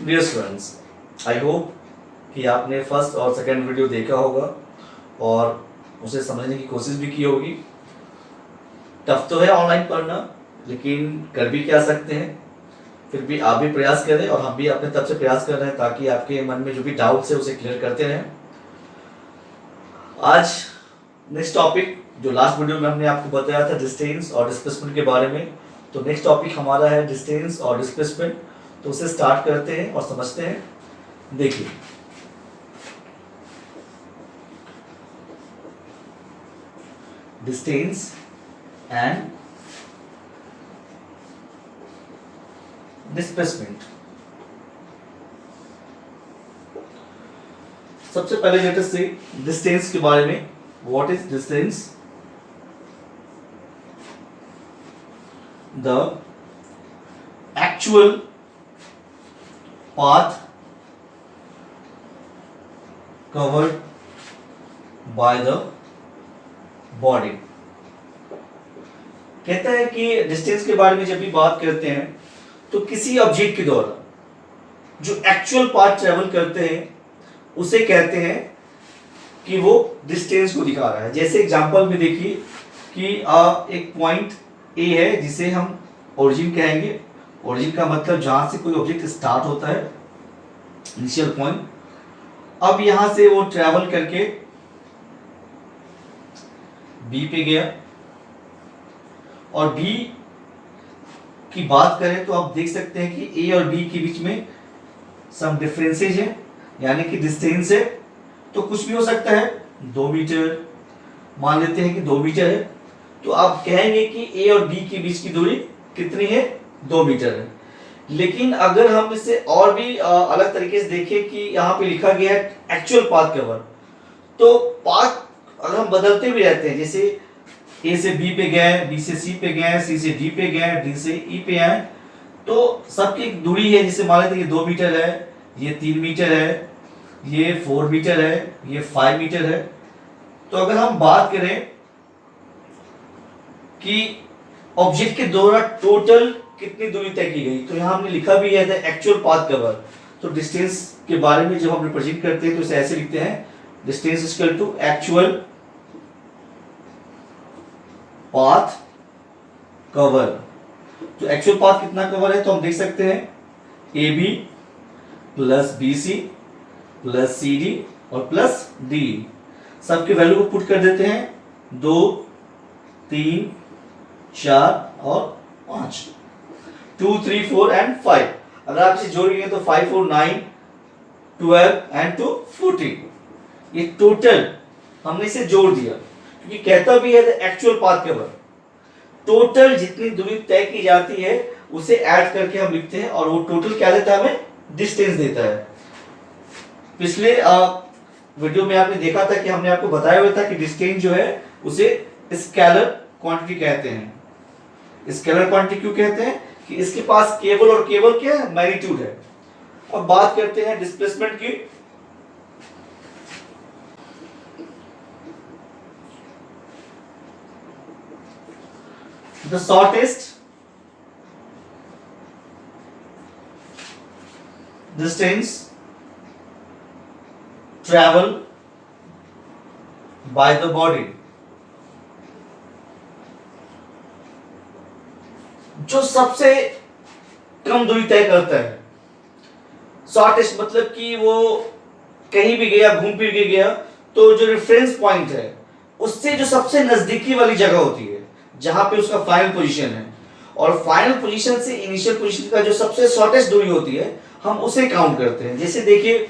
Dear students, I hope कि आपने first और सेकंड वीडियो देखा होगा और उसे समझने की कोशिश भी की होगी। टफ तो है ऑनलाइन पढ़ना, लेकिन कर भी क्या सकते हैं। फिर भी आप भी प्रयास करें और हम भी अपने तरफ से प्रयास कर रहे हैं ताकि आपके मन में जो भी डाउट्स है उसे क्लियर करते रहें। आज नेक्स्ट टॉपिक, जो लास्ट वीडियो में हमने आपको बताया था डिस्टेंस और डिस्प्लेसमेंट के बारे में, तो नेक्स्ट टॉपिक हमारा है डिस्टेंस और डिस्प्लेसमेंट। तो उसे स्टार्ट करते हैं और समझते हैं। देखिए, डिस्टेंस एंड डिस्प्लेसमेंट। सबसे पहले लेट अस से डिस्टेंस के बारे में। What is distance? The actual path covered by the body। कहता है कि डिस्टेंस के बारे में जब भी बात करते हैं तो किसी ऑब्जेक्ट के द्वारा जो एक्चुअल पाथ ट्रेवल करते हैं उसे कहते हैं कि वो डिस्टेंस को दिखा रहा है। जैसे एग्जांपल में देखिए कि एक पॉइंट ए है जिसे हम ओरिजिन कहेंगे। ओरिजिन का मतलब जहां से कोई ऑब्जेक्ट स्टार्ट होता है, इनिशियल पॉइंट। अब यहां से वो ट्रैवल करके बी पे गया, और बी की बात करें तो आप देख सकते हैं कि ए और बी के बीच में सम डिफरेंसेज है, यानी कि डिस्टेंस है। तो कुछ भी हो सकता है, 2 मीटर मान लेते हैं कि 2 मीटर है, तो आप कहेंगे कि ए और बी के बीच की दूरी कितनी है? 2 मीटर है। लेकिन अगर हम इसे और भी अलग तरीके से देखें कि यहाँ पे लिखा गया है एक्चुअल पाथ कवर, तो पाथ अगर हम बदलते भी रहते हैं, जैसे ए से बी पे गए, बी से सी पे गए, सी से डी पे गए, डी से ई पे आए, तो सबकी एक दूरी है। जैसे मान लेते हैं कि 2 मीटर है, ये 3 मीटर है, ये 4 मीटर है, ये 5 मीटर है। तो अगर हम बात करें कि ऑब्जेक्ट के द्वारा टोटल कितनी दूरी तय की गई, तो यहां हमने लिखा भी है एक्चुअल पाथ कवर। तो डिस्टेंस के बारे में जब हम रिप्रेजेंट करते हैं तो इसे ऐसे लिखते हैं, distance is equal to actual path cover. तो एक्चुअल पाथ कितना कवर है, तो हम देख सकते हैं A B plus B C plus C D और प्लस डी। सबके वैल्यू को पुट कर देते हैं, 2 3 4 और 5, 2 3 4 एंड 5। अगर आप इसे जोड़ेंगे तो 5 4 9 12 एंड 2 14। ये टोटल हमने इसे जोड़ दिया, क्योंकि कहता भी है एक्चुअल पाथ कवर। टोटल जितनी दूरी तय की जाती है उसे ऐड करके हम लिखते हैं, और वो टोटल क्या देता है? हमें डिस्टेंस देता है। पिछले वीडियो में आपने देखा था कि हमने आपको बताया हुआ था कि डिस्टेंस जो है उसे स्केलर क्वांटिटी कहते हैं। स्केलर क्वांटिटी क्यों कहते हैं? कि इसके पास केवल और केवल क्या है? मैग्नीट्यूड है। अब बात करते हैं डिस्प्लेसमेंट की। The shortest distance travel by the body. जो सबसे कम दूरी तय करता है। शॉर्टेस्ट मतलब कि वो कहीं भी गया, घूम फिर के गया, तो जो रेफरेंस पॉइंट है उससे जो सबसे नजदीकी वाली जगह होती है जहां पे उसका फाइनल पोजीशन है, और फाइनल पोजीशन से इनिशियल पोजीशन का जो सबसे शॉर्टेस्ट दूरी होती है हम उसे काउंट करते हैं। जैसे देखिए,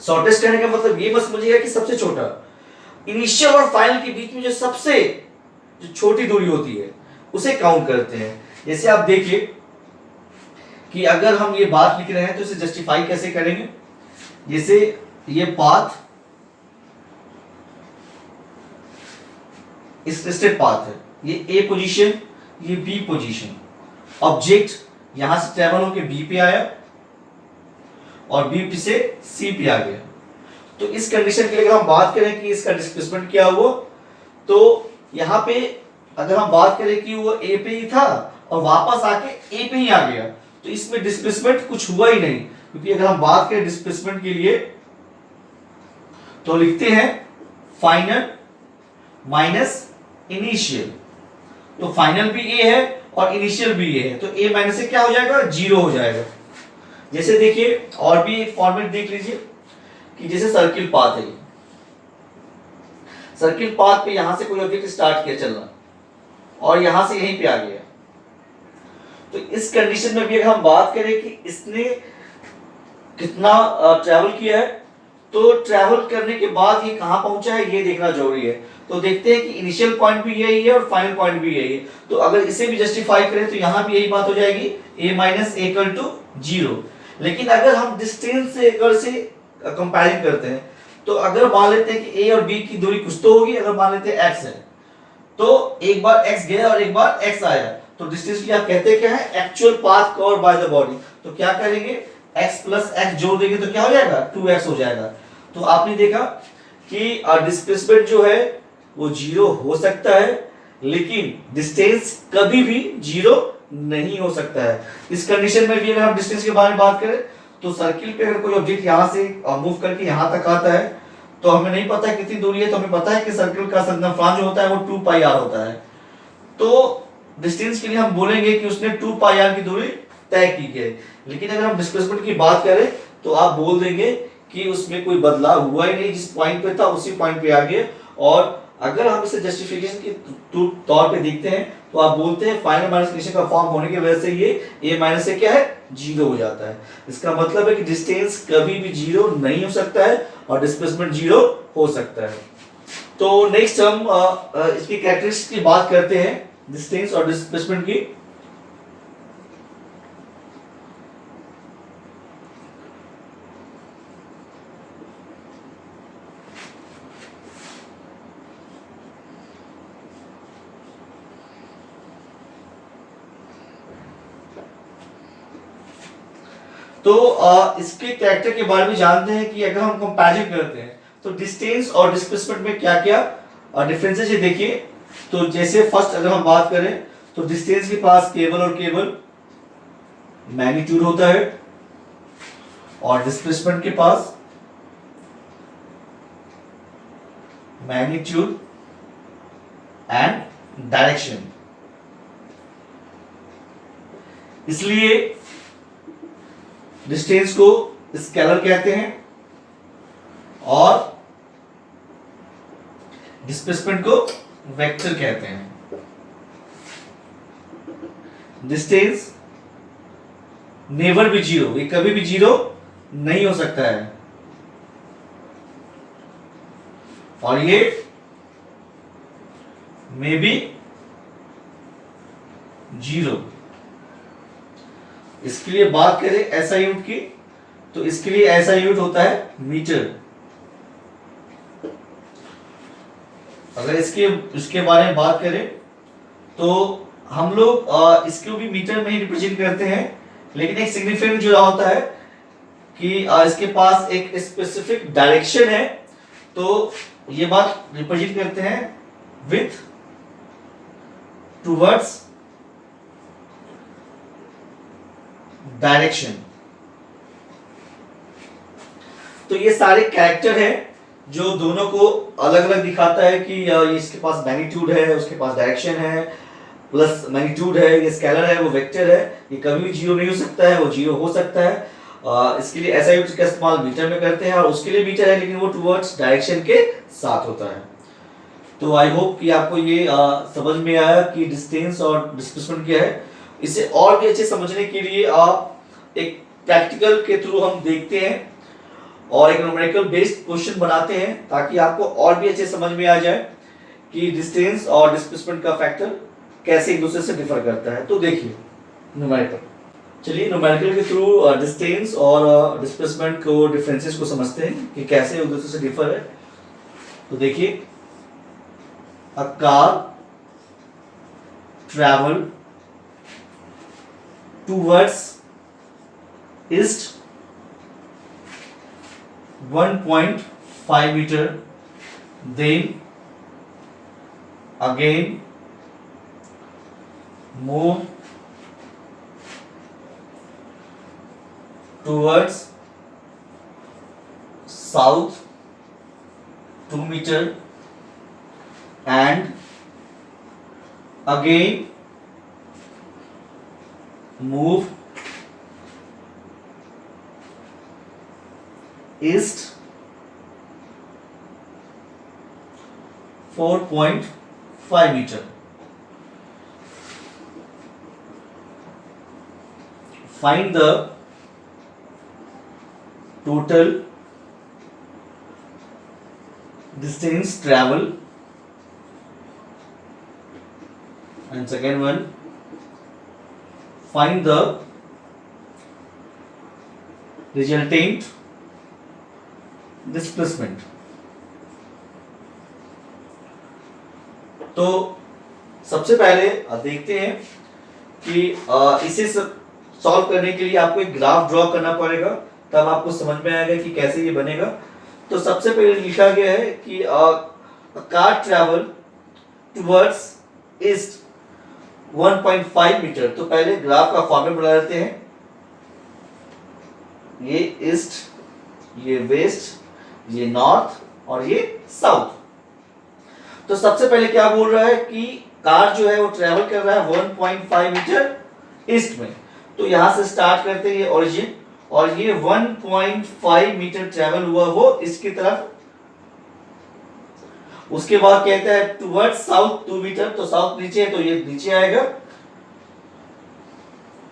शॉर्टेस्ट कहने का मतलब ये मत समझिएगा कि सबसे छोटा। इनिशियल और फाइनल के बीच में जो सबसे छोटी दूरी होती है उसे काउंट करते हैं। जैसे आप देखिए कि अगर हम ये बात लिख रहे हैं तो इसे जस्टिफाई कैसे करेंगे। जैसे ये पाथ स्टेट पाथ है, ये ए पोजीशन, ये बी पोजीशन। ऑब्जेक्ट यहां से ट्रेवल होकर बी पे आया और बी से सी पे आ गया। तो इस कंडीशन के लिए अगर हम बात करें कि इसका डिस्प्लेसमेंट क्या हुआ, तो यहां पे अगर हम बात करें कि वो ए पे ही था और वापस आके ए पे ही आ गया, तो इसमें डिस्प्लेसमेंट कुछ हुआ ही नहीं, क्योंकि अगर हम बात करें डिस्प्लेसमेंट के लिए तो लिखते हैं फाइनल माइनस इनिशियल। तो फाइनल भी ए है और इनिशियल भी ए है, तो ए माइनस से क्या हो जाएगा, 0 हो जाएगा। जैसे देखिए और भी एक फॉर्मेट देख लीजिए कि जैसे सर्किल पाथ है, सर्किल पाथ पे यहां से कोई ऑब्जेक्ट स्टार्ट किया चलना और यहां से यहीं पे आ गया, तो इस कंडीशन में भी अगर हम बात करें कि इसने कितना ट्रैवल किया है, तो ट्रैवल करने के बाद ये कहां पहुंचा है ये देखना जरूरी है। तो देखते हैं कि इनिशियल पॉइंट भी यही है और फाइनल पॉइंट भी यही है, तो अगर इसे भी जस्टिफाई करें तो यहां भी यही बात हो जाएगी, a माइनस इक्वल टू 0। लेकिन अगर हम डिस्टेंस से कंपेयरिंग करते हैं, तो अगर मान लेते हैं कि a और b की दूरी कुछ तो होगी, अगर मान लेते हैं x है, तो एक बार x गया और एक बार x आया, तो डिस्टेंस की आप कहते हैं क्या है, actual path covered by the body. तो क्या करेंगे, x प्लस x जोड़ देंगे तो क्या हो जाएगा, 2x हो जाएगा। तो आपने देखा कि डिस्प्लेसमेंट जो है वो 0 हो सकता है, लेकिन डिस्टेंस कभी भी 0 नहीं हो सकता है। इस कंडीशन में भी अगर हम डिस्टेंस के बारे में बात करें, तो सर्किल पे अगर कोई ऑब्जेक्ट यहां से मूव करके यहां तक आता है, तो हमें नहीं पता है कितनी दूरी है, तो हमें पता है कि सर्किल का सर्कमफ्रेंस जो होता है वो 2 पाई r होता है। तो डिस्टेंस के लिए हम बोलेंगे कि उसने 2 पाई r की दूरी तय की है। लेकिन अगर हम डिस्प्लेसमेंट की बात करें तो आप बोल देंगे कि उसमें कोई बदलाव हुआ ही नहीं, जिस पॉइंट पे था उसी पॉइंट पे आ गए। और अगर हम इसे जस्टिफिकेशन के तौर पे देखते हैं, तो आप बोलते हैं फाइनल माइनस इनिशियल का फॉर्म होने की वजह से ये a माइनस से क्या है, 0 हो जाता है। इसका मतलब है कि डिस्टेंस कभी भी 0 नहीं हो सकता है और डिस्प्लेसमेंट 0 हो सकता है। तो नेक्स्ट हम इसकी कैरेक्टरिस्टिक्स की बात करते हैं, डिस्टेंस और डिस्प्लेसमेंट की। तो इसके कैरेक्टर के बारे में जानते हैं कि अगर हम कंपैरिजन करते हैं तो डिस्टेंस और डिस्प्लेसमेंट में क्या क्या डिफरेंसेस है देखिए। तो जैसे फर्स्ट अगर हम बात करें तो डिस्टेंस के पास केवल और केवल मैग्नीट्यूड होता है, और डिस्प्लेसमेंट के पास मैग्नीट्यूड एंड डायरेक्शन। इसलिए डिस्टेंस को स्केलर कहते हैं और डिस्प्लेसमेंट को वेक्टर कहते हैं। डिस्टेंस नेवर भी 0, ये कभी भी 0 नहीं हो सकता है, और ये मे बी 0। इसके लिए बात करें ऐसा यूनिट की, तो इसके लिए ऐसा यूनिट होता है मीटर। अगर इसके बारे में बात करें तो हम लोग इसको भी मीटर में ही रिप्रेजेंट करते हैं, लेकिन एक सिग्निफिकेंट जो होता है कि इसके पास एक स्पेसिफिक डायरेक्शन है, तो ये बात रिप्रेजेंट करते हैं विथ टुवर्ड्स डायरेक्शन। तो ये सारे कैरेक्टर हैं जो दोनों को अलग अलग दिखाता है कि इसके पास मैग्नीट्यूड है, उसके पास डायरेक्शन है, प्लस मैग्नीट्यूड है, ये स्केलर है, वो वेक्टर है, ये कभी भी 0 नहीं हो सकता है, वो 0 हो सकता है। इसके लिए ऐसा यूनिट का इस्तेमाल मीटर में करते हैं, और उसके लिए मीटर है लेकिन वो टुवर्ड्स डायरेक्शन के साथ होता है। तो आई होप कि आपको ये समझ में आया कि डिस्टेंस और डिस्प्लेसमेंट क्या है। इसे और भी अच्छे समझने के लिए आप एक प्रैक्टिकल के थ्रू हम देखते हैं और एक न्यूमेरिकल बेस्ड क्वेश्चन बनाते हैं, ताकि आपको और भी अच्छे समझ में आ जाए कि डिस्टेंस और डिस्प्लेसमेंट का फैक्टर कैसे एक दूसरे से डिफर करता है। तो देखिए न्यूमेरिकल, चलिए न्यूमेरिकल के थ्रू डिस्टेंस और डिस्प्लेसमेंट को डिफरेंसेस को समझते हैं कि कैसे एक दूसरे से डिफर है। तो देखिए, a car travel towards east 1.5 meter, then again move towards south 2 meter and again move east 4.5 meter. Find the total distance travel, and second one, find the resultant displacement. तो सबसे पहले देखते हैं कि इसे सॉल्व करने के लिए आपको एक ग्राफ ड्रॉ करना पड़ेगा, तब आपको समझ में आएगा कि कैसे ये बनेगा। तो सबसे पहले लिखा गया है कि car travel towards east 1.5 metre. तो पहले ग्राफ का फॉर्मेट बना लेते हैं। ये ईस्ट, ये वेस्ट, ये नॉर्थ और ये साउथ। तो सबसे पहले क्या बोल रहा है कि कार जो है वो ट्रैवल कर रहा है 1.5 मीटर ईस्ट में। तो यहां से स्टार्ट करते हैं ये ओरिजिन, और ये 1.5 मीटर ट्रैवल हुआ वो इसकी तरफ। उसके बाद कहता है टुवर्ड्स साउथ 2 मीटर, तो साउथ नीचे है तो ये नीचे आएगा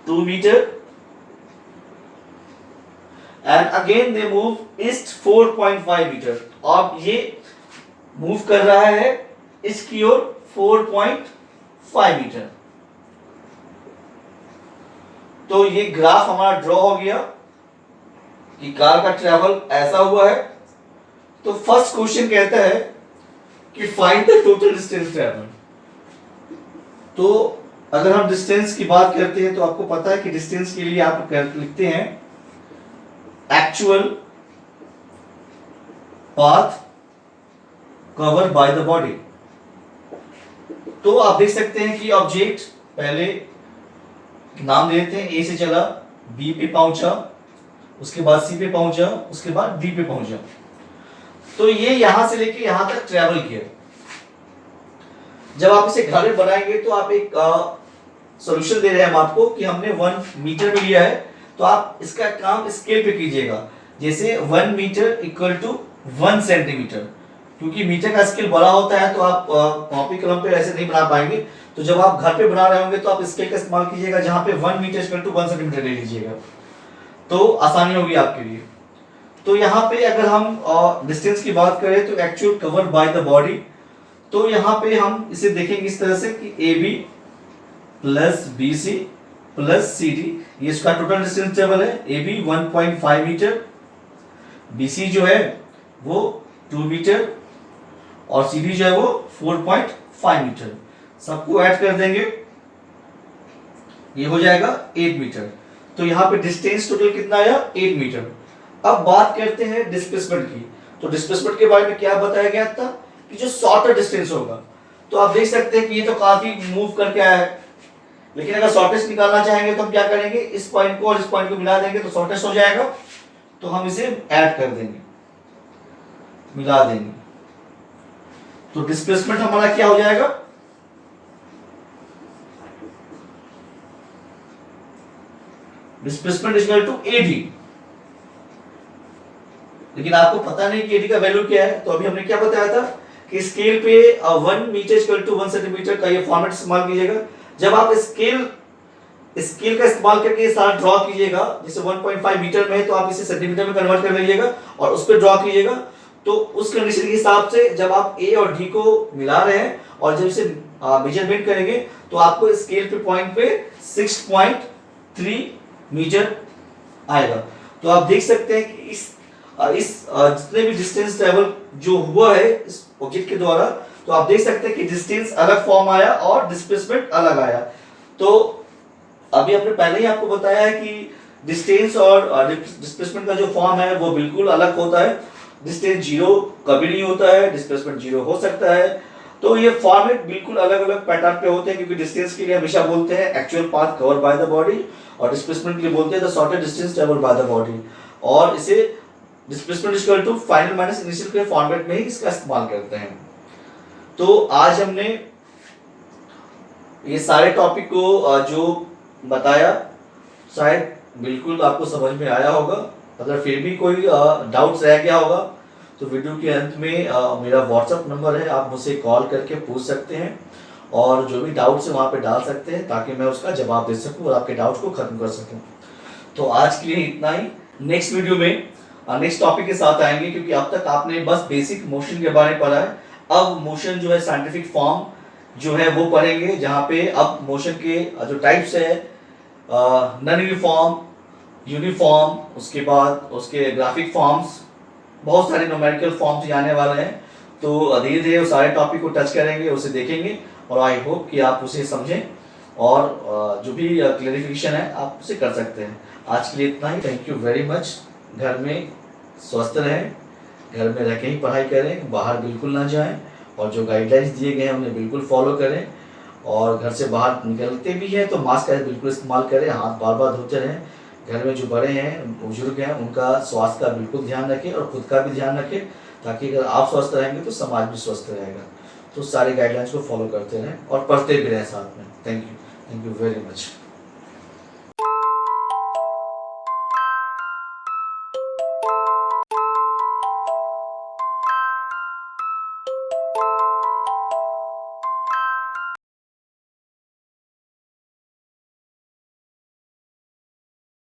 2 metre, and again they move east 4.5 metre. अब ये मूव कर रहा है इसकी ओर 4.5 मीटर। तो ये ग्राफ हमारा ड्रॉ हो गया कि कार का ट्रैवल ऐसा हुआ है। तो फर्स्ट क्वेश्चन कहता है कि find the total distance travel. तो अगर हम डिस्टेंस की बात करते हैं तो आपको पता है कि डिस्टेंस के लिए आप लिखते हैं actual path cover by the body. तो आप देख सकते हैं कि ऑब्जेक्ट पहले नाम देते हैं, ए से चला, बी पे पहुंचा, उसके बाद सी पे पहुंचा, उसके बाद डी पे पहुंचा। तो ये यहां से लेके यहां तक ट्रैवल किया। जब आप इसे घर में बनाएंगे तो आप एक सॉल्यूशन दे रहे हैं हम आपको कि हमने 1 मीटर में लिया है, तो आप इसका काम स्केल पे कीजिएगा। जैसे 1 मीटर इक्वल टू 1 सेंटीमीटर, क्योंकि मीटर का स्केल बड़ा होता है तो आप कॉपी कलम पे ऐसे नहीं बना पाएंगे। तो जब आप घर पे बना रहे होंगे तो आप स्केल का इस्तेमाल कीजिएगा, जहां पे 1 मीटर इक्वल टू 1 सेंटीमीटर ले लीजिएगा, तो आसानी होगी आपके लिए। तो यहाँ पे अगर हम डिस्टेंस की बात करें तो actual cover by the body, तो यहाँ पे हम इसे देखेंगे इस तरह से कि A B plus B C plus C D, ये इसका टोटल डिस्टेंस टेबल है। A B 1.5 metre, B C जो है वो 2 मीटर और सी डी जो है वो 4.5 मीटर। सबको ऐड कर देंगे, ये हो जाएगा 8 मीटर। तो यहाँ पे डिस्टेंस टोटल कितना आया? 8 मीटर। अब बात करते हैं डिस्प्लेसमेंट की। तो डिस्प्लेसमेंट के बारे में क्या बताया गया था कि जो शॉर्टर डिस्टेंस होगा, तो आप देख सकते हैं कि ये तो काफी मूव करके आया है, लेकिन अगर शॉर्टेस्ट निकालना चाहेंगे तो हम क्या करेंगे, इस पॉइंट को और इस पॉइंट को मिला देंगे तो शॉर्टेस्ट हो जाएगा। तो हम इसे ऐड कर देंगे, मिला देंगे, तो डिस्प्लेसमेंट हमारा क्या हो जाएगा, displacement is equal to AD. लेकिन आपको पता नहीं कि एडी का वैल्यू क्या है, तो अभी हमने क्या बताया था कि स्केल पे 1 मीटर इक्वल टू 1 सेंटीमीटर का ये फॉर्मेट इस्तेमाल कीजिएगा। जब आप स्केल का इस्तेमाल करके ये सारा ड्रॉ कीजिएगा, जैसे 1.5 मीटर में है तो आप इसे सेंटीमीटर में कन्वर्ट कर लीजिएगा और उस पर ड्रॉ कीजिएगा। तो उस कंडीशन के हिसाब से जब आप ए और डी को मिला रहे हैं और जब इसे मेजरमेंट करेंगे तो आपको स्केल पे पॉइंट पे 6.3 मीटर आएगा। तो आप देख सकते हैं कि इस जितने भी डिस्टेंस ट्रेवल जो हुआ है इस ऑब्जेक्ट के द्वारा, तो आप देख सकते हैं कि डिस्टेंस अलग फॉर्म आया और डिस्प्लेसमेंट अलग आया। तो अभी हमने पहले ही आपको बताया है कि डिस्टेंस और डिस्प्लेसमेंट का जो फॉर्म है वो बिल्कुल अलग होता है। डिस्टेंस 0 कभी नहीं होता है, डिस्प्लेसमेंट 0 हो सकता है। तो ये फॉर्मेट बिल्कुल अलग अलग पैटर्न पे होते हैं, क्योंकि डिस्टेंस के लिए हमेशा बोलते हैं actual path cover by the body, और डिस्प्लेसमेंट के लिए बोलते हैं the shortest distance travelled by the body, और इसे displacement equal to final minus initial के फॉर्मेट में ही इसका इस्तेमाल करते हैं। तो आज हमने ये सारे टॉपिक को जो बताया शायद बिल्कुल आपको समझ में आया होगा। अगर फिर भी कोई डाउट्स रह गया होगा तो वीडियो के अंत में मेरा व्हाट्सएप नंबर है, आप मुझसे कॉल करके पूछ सकते हैं और जो भी डाउट्स है वहाँ पे डाल सकते हैं, ताकि मैं उसका जवाब दे सकूँ और आपके डाउट्स को खत्म कर सकूँ। तो आज के लिए इतना ही। नेक्स्ट वीडियो में नेक्स्ट टॉपिक के साथ आएंगे, क्योंकि अब तक आपने बस बेसिक मोशन के बारे में पढ़ा है। अब मोशन जो है साइंटिफिक फॉर्म जो है वो पढ़ेंगे, जहाँ पे अब मोशन के जो टाइप्स है नॉन यूनिफॉर्म, यूनिफॉर्म, उसके बाद उसके ग्राफिक फॉर्म्स, बहुत सारे न्यूमेरिकल फॉर्म्स आने वाले हैं। तो धीरे धीरे उस सारे टॉपिक को टच करेंगे, उसे देखेंगे, और आई होप कि आप उसे समझें और जो भी क्लैरिफिकेशन है आप उसे कर सकते हैं। आज के लिए इतना ही। Thank you very much. घर में स्वस्थ रहें, घर में रह के ही पढ़ाई करें, बाहर बिल्कुल ना जाएं, और जो गाइडलाइंस दिए गए हैं उन्हें बिल्कुल फॉलो करें, और घर से बाहर निकलते भी हैं तो मास्क का बिल्कुल इस्तेमाल करें, हाथ बार बार धोते रहें। घर में जो बड़े हैं, बुजुर्ग हैं, उनका स्वास्थ्य का बिल्कुल ध्यान रखें और खुद का भी ध्यान रखें, ताकि अगर आप स्वस्थ रहेंगे तो समाज भी स्वस्थ रहेगा। तो सारी गाइडलाइंस को फॉलो करते रहें और पढ़ते भी रहें साथ में। Thank you very much.